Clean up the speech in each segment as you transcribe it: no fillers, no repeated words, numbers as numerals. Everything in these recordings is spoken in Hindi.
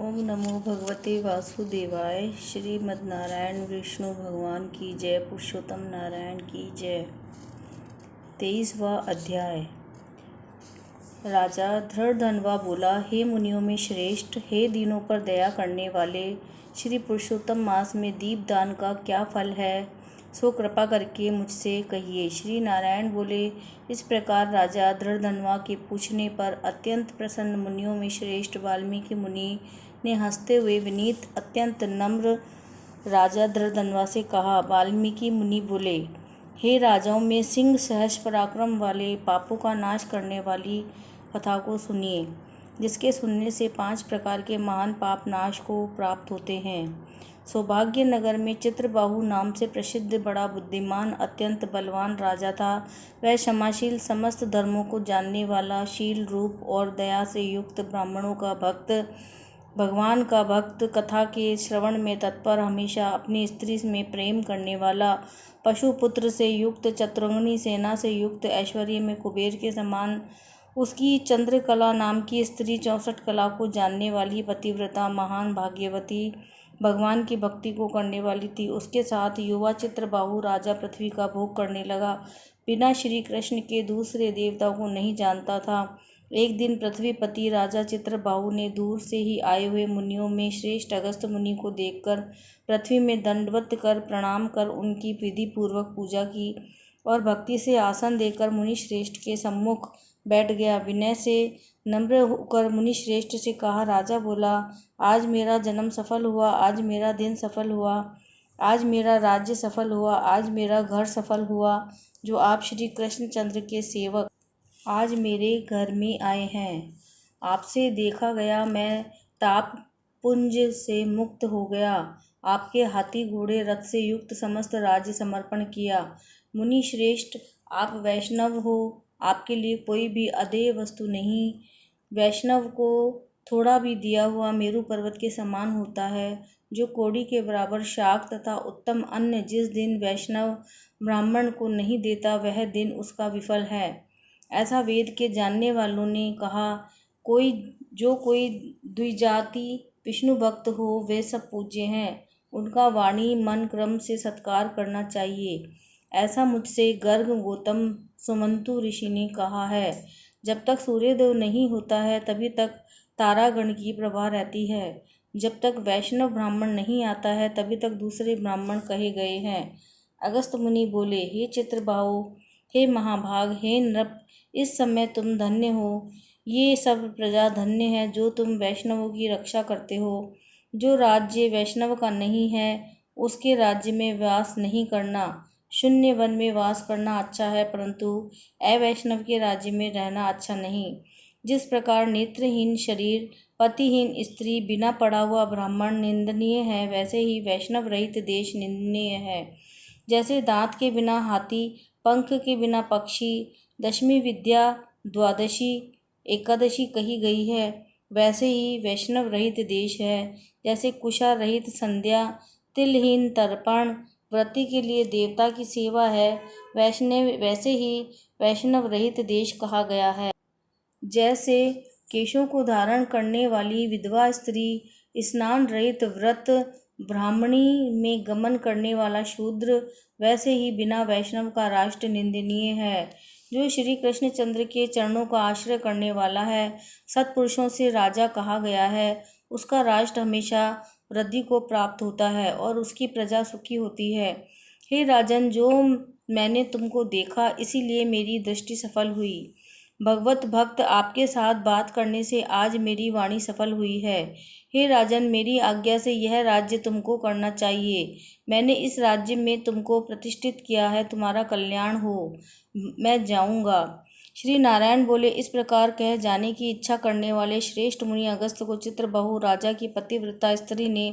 ओम नमो भगवते वासुदेवाय। श्रीमद् नारायण विष्णु भगवान की जय। पुरुषोत्तम नारायण की जय। 23वां अध्याय। राजा धृढ़धनवा बोला, हे मुनियों में श्रेष्ठ, हे दीनों पर दया करने वाले, श्री पुरुषोत्तम मास में दीपदान का क्या फल है, सो कृपा करके मुझसे कहिए। श्री नारायण बोले, इस प्रकार राजा धृढ़धनवा के पूछने पर अत्यंत प्रसन्न मुनियों में श्रेष्ठ वाल्मीकि मुनि ने हंसते हुए विनीत अत्यंत नम्र राजा धृढ़धनवा से कहा। वाल्मीकि मुनि बोले, हे राजाओं में सिंह सहस पराक्रम वाले, पापों का नाश करने वाली कथा को सुनिए, जिसके सुनने से 5 प्रकार के महान पाप नाश को प्राप्त होते हैं। सौभाग्य नगर में चित्रबाहु नाम से प्रसिद्ध बड़ा बुद्धिमान अत्यंत बलवान राजा था। वह क्षमाशील, समस्त धर्मों को जानने वाला, शील रूप और दया से युक्त, ब्राह्मणों का भक्त, भगवान का भक्त, कथा के श्रवण में तत्पर, हमेशा अपनी स्त्री में प्रेम करने वाला, पशुपुत्र से युक्त, चतुरंगिनी सेना से युक्त, ऐश्वर्य में कुबेर के समान, उसकी चंद्रकला नाम की स्त्री 64 कला को जानने वाली, पतिव्रता, महान भाग्यवती, भगवान की भक्ति को करने वाली थी। उसके साथ युवा चित्रबाहु राजा पृथ्वी का भोग करने लगा, बिना श्री कृष्ण के दूसरे देवताओं को नहीं जानता था। एक दिन पृथ्वीपति राजा चित्रबाहु ने दूर से ही आए हुए मुनियों में श्रेष्ठ अगस्त्य मुनि को देखकर पृथ्वी में दंडवत कर प्रणाम कर उनकी विधि पूर्वक पूजा की और भक्ति से आसन देकर मुनि श्रेष्ठ के सम्मुख बैठ गया। विनय से नम्र होकर मुनि श्रेष्ठ से कहा। राजा बोला, आज मेरा जन्म सफल हुआ, आज मेरा दिन सफल हुआ, आज मेरा राज्य सफल हुआ, आज मेरा घर सफल हुआ, जो आप श्री कृष्णचंद्र के सेवक आज मेरे घर में आए हैं। आपसे देखा गया, मैं ताप पुंज से मुक्त हो गया, आपके हाथी घोड़े रथ से युक्त समस्त राज्य समर्पण किया। मुनि श्रेष्ठ, आप वैष्णव हो, आपके लिए कोई भी अदेय वस्तु नहीं। वैष्णव को थोड़ा भी दिया हुआ मेरु पर्वत के समान होता है, जो कौड़ी के बराबर शाक तथा उत्तम अन्न जिस दिन वैष्णव ब्राह्मण को नहीं देता, वह दिन उसका विफल है। ऐसा वेद के जानने वालों ने कहा। कोई द्विजाति विष्णु भक्त हो, वे सब पूज्य हैं, उनका वाणी मन क्रम से सत्कार करना चाहिए। ऐसा मुझसे गर्ग गौतम सुमंतु ऋषि ने कहा है। जब तक सूर्योदय नहीं होता है, तभी तक तारागण की प्रभा रहती है। जब तक वैष्णव ब्राह्मण नहीं आता है, तभी तक दूसरे ब्राह्मण कहे गए हैं। अगस्त्य मुनि बोले, हे चित्रबाहु, हे महाभाग, हे नृप, इस समय तुम धन्य हो। ये सब प्रजा धन्य है जो तुम वैष्णवों की रक्षा करते हो। जो राज्य वैष्णव का नहीं है, उसके राज्य में वास नहीं करना। शून्य वन में वास करना अच्छा है, परंतु अवैष्णव के राज्य में रहना अच्छा नहीं। जिस प्रकार नेत्रहीन शरीर, पतिहीन स्त्री, बिना पढ़ा हुआ ब्राह्मण निंदनीय है, वैसे ही वैष्णव रहित देश निंदनीय है। जैसे दांत के बिना हाथी, पंख के बिना पक्षी, दशमी विद्या द्वादशी एकादशी कही गई है, वैसे ही वैष्णव रहित देश है। जैसे कुशा रहित संध्या, तिलहीन तर्पण, व्रती के लिए देवता की सेवा है, वैसे ही वैष्णव रहित देश कहा गया है। जैसे केशों को धारण करने वाली विधवा स्त्री, स्नान रहित व्रत ब्राह्मणी में गमन करने वाला शूद्र, वैसे ही बिना वैष्णव का राष्ट्र निंदनीय है। जो श्री कृष्णचंद्र के चरणों का आश्रय करने वाला है, सत्पुरुषों से राजा कहा गया है, उसका राष्ट्र हमेशा वृद्धि को प्राप्त होता है और उसकी प्रजा सुखी होती है। हे राजन, जो मैंने तुमको देखा, इसीलिए मेरी दृष्टि सफल हुई। भगवत भक्त आपके साथ बात करने से आज मेरी वाणी सफल हुई है। हे राजन, मेरी आज्ञा से यह राज्य तुमको करना चाहिए। मैंने इस राज्य में तुमको प्रतिष्ठित किया है, तुम्हारा कल्याण हो। मैं जाऊंगा। श्री नारायण बोले, इस प्रकार कह जाने की इच्छा करने वाले श्रेष्ठ मुनि अगस्त्य को चित्रबाहु राजा की पतिव्रता स्त्री ने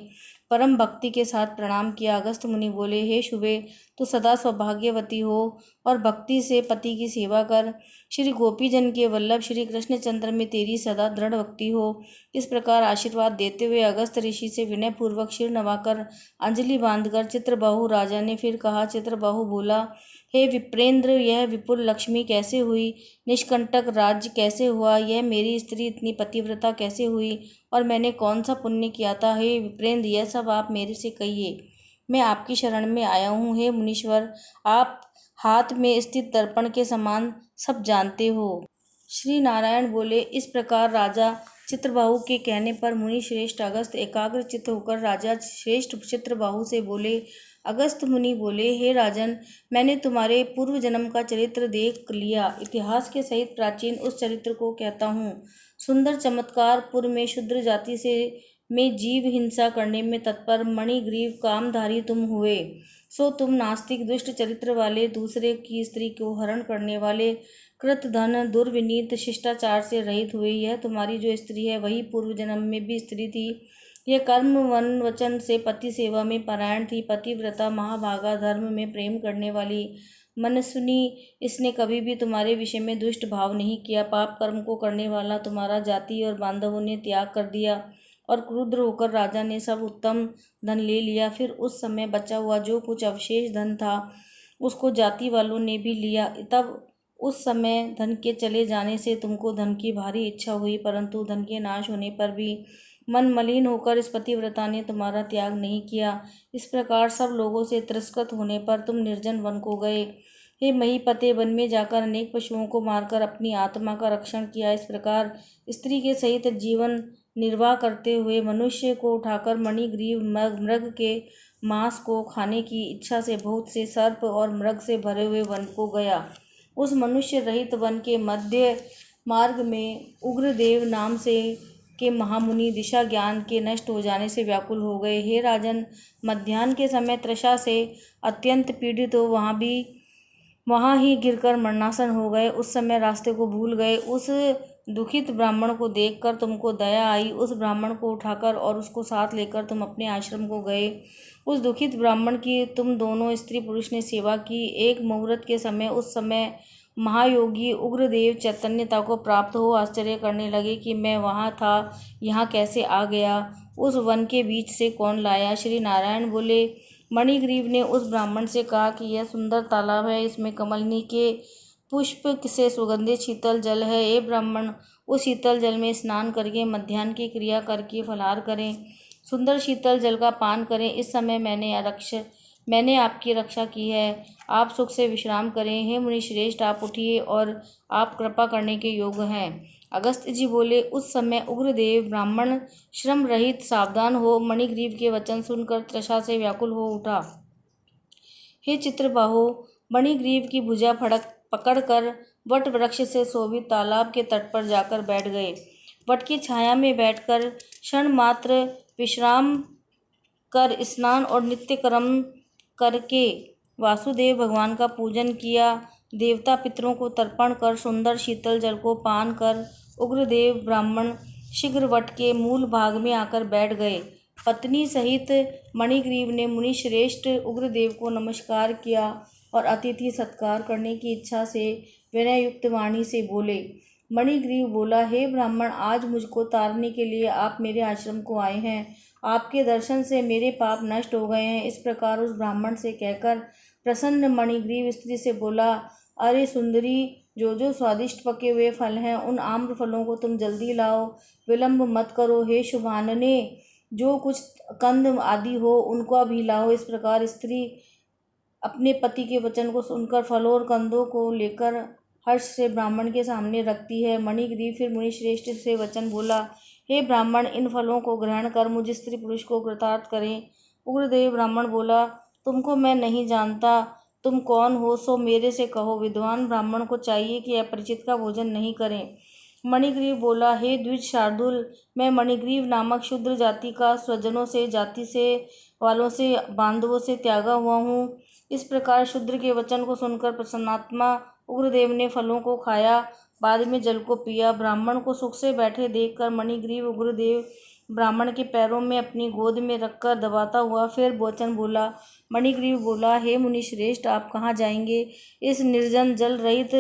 परम भक्ति के साथ प्रणाम किया। अगस्त्य मुनि बोले, हे शुभे, तू सदा सौभाग्यवती हो और भक्ति से पति की सेवा कर। श्री गोपीजन के वल्लभ श्री कृष्णचंद्र में तेरी सदा दृढ़ भक्ति हो। इस प्रकार आशीर्वाद देते हुए अगस्त्य ऋषि से विनय पूर्वक सिर नवाकर अंजलि बांधकर चित्रबाहु राजा ने फिर कहा। चित्रबाहु बोला, हे विप्रेंद्र, यह विपुल लक्ष्मी कैसे हुई? निष्कंटक राज्य कैसे हुआ? यह मेरी स्त्री इतनी पतिव्रता कैसे हुई? और मैंने कौन सा पुण्य किया था? हे विप्रेंद्र, यह सब आप मेरे से कहिए। मैं आपकी शरण में आया हूँ। हे मुनीश्वर, आप हाथ में स्थित दर्पण के समान सब जानते हो। श्री नारायण बोले। इस प्रकार राजा चित्रबाहु के कहने पर मुनि श्रेष्ठ अगस्त एकाग्र चित्त होकर राजा श्रेष्ठ चित्रबाहु से बोले। अगस्त मुनि बोले, हे राजन, मैंने तुम्हारे पूर्व जन्म का चरित्र देख लिया। इतिहास के सहित प्राचीन उस चरित्र को कहता हूँ। सुंदर चमत्कारपुर में शूद्र जाति से में जीव हिंसा करने में तत्पर मणिग्रीव कामधारी तुम हुए। सो तुम नास्तिक दुष्ट चरित्र वाले, दूसरे की स्त्री को हरण करने वाले, कृतधन दुर्विनीत, शिष्टाचार से रहित हुए। यह तुम्हारी जो स्त्री है वही पूर्व जन्म में भी स्त्री थी। यह कर्म वन वचन से पति सेवा में परायण थी, पतिव्रता, महाभागा, धर्म में प्रेम करने वाली, मनस्विनी। इसने कभी भी तुम्हारे विषय में दुष्ट भाव नहीं किया। पाप कर्म को करने वाला तुम्हारा जाति और बांधवों ने त्याग कर दिया और क्रुद्ध होकर राजा ने सब उत्तम धन ले लिया। फिर उस समय बचा हुआ जो कुछ अवशेष धन था उसको जाति वालों ने भी लिया। तब उस समय धन के चले जाने से तुमको धन की भारी इच्छा हुई, परंतु धन के नाश होने पर भी मन मलिन होकर इस पतिव्रता ने तुम्हारा त्याग नहीं किया। इस प्रकार सब लोगों से तिरस्कृत होने पर तुम निर्जन वन को गए। हे महीपते, वन में जाकर अनेक पशुओं को मारकर अपनी आत्मा का रक्षण किया। इस प्रकार स्त्री के सहित जीवन निर्वाह करते हुए मनुष्य को उठाकर मणिग्रीव मृग के मांस को खाने की इच्छा से बहुत से सर्प और मृग से भरे हुए वन को गया। उस मनुष्य रहित वन के मध्य मार्ग में उग्रदेव नाम से के महामुनि दिशा ज्ञान के नष्ट हो जाने से व्याकुल हो गए। हे राजन, मध्याह्न के समय तृषा से अत्यंत पीड़ित हो वहाँ ही गिरकर मरणासन हो गए। उस समय रास्ते को भूल गए। उस दुखित ब्राह्मण को देखकर तुमको दया आई। उस ब्राह्मण को उठाकर और उसको साथ लेकर तुम अपने आश्रम को गए। उस दुखित ब्राह्मण की तुम दोनों स्त्री पुरुष ने सेवा की। एक मुहूर्त के समय उस समय महायोगी उग्रदेव चैतन्यता को प्राप्त हो आश्चर्य करने लगे कि मैं वहाँ था, यहाँ कैसे आ गया, उस वन के बीच से कौन लाया। श्री नारायण बोले। मणिग्रीव ने उस ब्राह्मण से कहा कि यह सुंदर तालाब है, इसमें कमलनी के पुष्प से सुगंधित शीतल जल है। ये ब्राह्मण, उस शीतल जल में स्नान करके मध्याह्न की क्रिया करके फलाहार करें, सुंदर शीतल जल का पान करें। इस समय मैंने आपकी रक्षा की है, आप सुख से विश्राम करें। हे मुनि श्रेष्ठ, आप उठिए और आप कृपा करने के योग्य हैं। अगस्त जी बोले। उस समय उग्रदेव ब्राह्मण श्रम रहित सावधान हो मणिग्रीव के वचन सुनकर तृषा से व्याकुल हो उठा। हे चित्रबाहु, मणिग्रीव की भुजा पकड़कर वट वृक्ष से शोभित तालाब के तट पर जाकर बैठ गए। वट की छाया में बैठकर क्षण मात्र विश्राम कर स्नान और नित्य कर्म करके वासुदेव भगवान का पूजन किया। देवता पितरों को तर्पण कर सुंदर शीतल जल को पान कर उग्रदेव ब्राह्मण शीघ्र वट के मूल भाग में आकर बैठ गए। पत्नी सहित मणिग्रीव ने मुनि श्रेष्ठ उग्रदेव को नमस्कार किया और अतिथि सत्कार करने की इच्छा से विनययुक्त वाणी से बोले। मणिग्रीव बोला, हे ब्राह्मण, आज मुझको तारने के लिए आप मेरे आश्रम को आए हैं। आपके दर्शन से मेरे पाप नष्ट हो गए हैं। इस प्रकार उस ब्राह्मण से कहकर प्रसन्न मणिग्रीव स्त्री से बोला, अरे सुंदरी, जो स्वादिष्ट पके हुए फल हैं उन आम्र फलों को तुम जल्दी लाओ, विलंब मत करो। हे शुभानने, जो कुछ कंद आदि हो उनको भी लाओ। इस प्रकार स्त्री अपने पति के वचन को सुनकर फलों और कंदों को लेकर हर्ष से ब्राह्मण के सामने रखती है। मणिग्रीव फिर मुनि श्रेष्ठ से वचन बोला, हे ब्राह्मण, इन फलों को ग्रहण कर मुझ स्त्री पुरुष को कृतार्थ करें। उग्रदेव ब्राह्मण बोला, तुमको मैं नहीं जानता, तुम कौन हो सो मेरे से कहो। विद्वान ब्राह्मण को चाहिए कि अपरिचित का भोजन नहीं करें। मणिग्रीव बोला, हे द्विज शार्दुल, मैं मणिग्रीव नामक शूद्र जाति का स्वजनों से, जाति से वालों से, बांधवों से त्यागा हुआ हूँ। इस प्रकार शूद्र के वचन को सुनकर प्रसन्नात्मा उग्रदेव ने फलों को खाया, बाद में जल को पिया। ब्राह्मण को सुख से बैठे देखकर मणिग्रीव उग्रदेव ब्राह्मण के पैरों में अपनी गोद में रखकर दबाता हुआ फिर वचन बोला। मणिग्रीव बोला, हे मुनि श्रेष्ठ, आप कहाँ जाएंगे? इस निर्जन जल रहित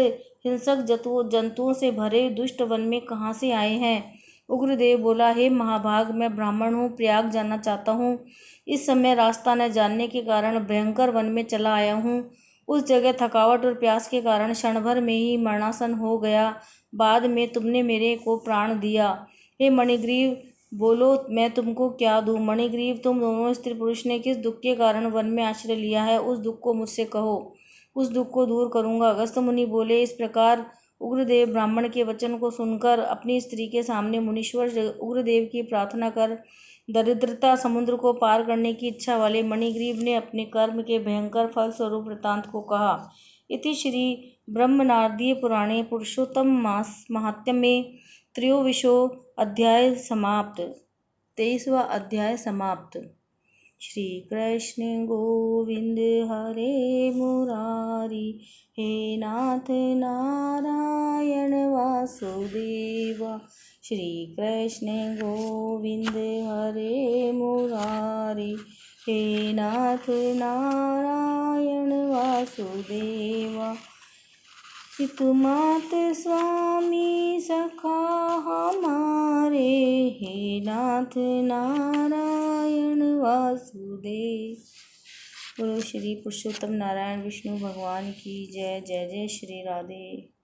हिंसक जंतुओं से भरे दुष्ट वन में कहाँ से आए हैं? उग्रदेव बोला, हे महाभाग, मैं ब्राह्मण हूँ, प्रयाग जाना चाहता हूँ। इस समय रास्ता न जानने के कारण भयंकर वन में चला आया हूँ। उस जगह थकावट और प्यास के कारण क्षण भर में ही मरणासन हो गया। बाद में तुमने मेरे को प्राण दिया। हे मणिग्रीव, बोलो मैं तुमको क्या दूँ। मणिग्रीव, तुम दोनों स्त्री पुरुष ने किस दुख के कारण वन में आश्रय लिया है, उस दुख को मुझसे कहो, उस दुख को दूर करूँगा। अगस्त्य मुनि बोले। इस प्रकार उग्रदेव ब्राह्मण के वचन को सुनकर अपनी स्त्री के सामने मुनीश्वर उग्रदेव की प्रार्थना कर दरिद्रता समुद्र को पार करने की इच्छा वाले मणिग्रीव ने अपने कर्म के भयंकर फल स्वरूप वृत्तांत को कहा। इति श्री ब्रह्मनारदीय पुराणे पुरुषोत्तम मास महात्म्ये त्रयोविशो अध्याय समाप्त। 23वां अध्याय समाप्त। श्री कृष्ण गोविंद हरे मुरारी, हे नाथ नारायण वासुदेवा। श्री कृष्ण गोविंद हरे मुरारी, हे नाथ नारायण वासुदेवा। हितमात स्वामी सखा हमारे, हे नाथ नारायण वासुदेव। बोलो श्री पुरुषोत्तम नारायण विष्णु भगवान की जय। जय जय श्री राधे।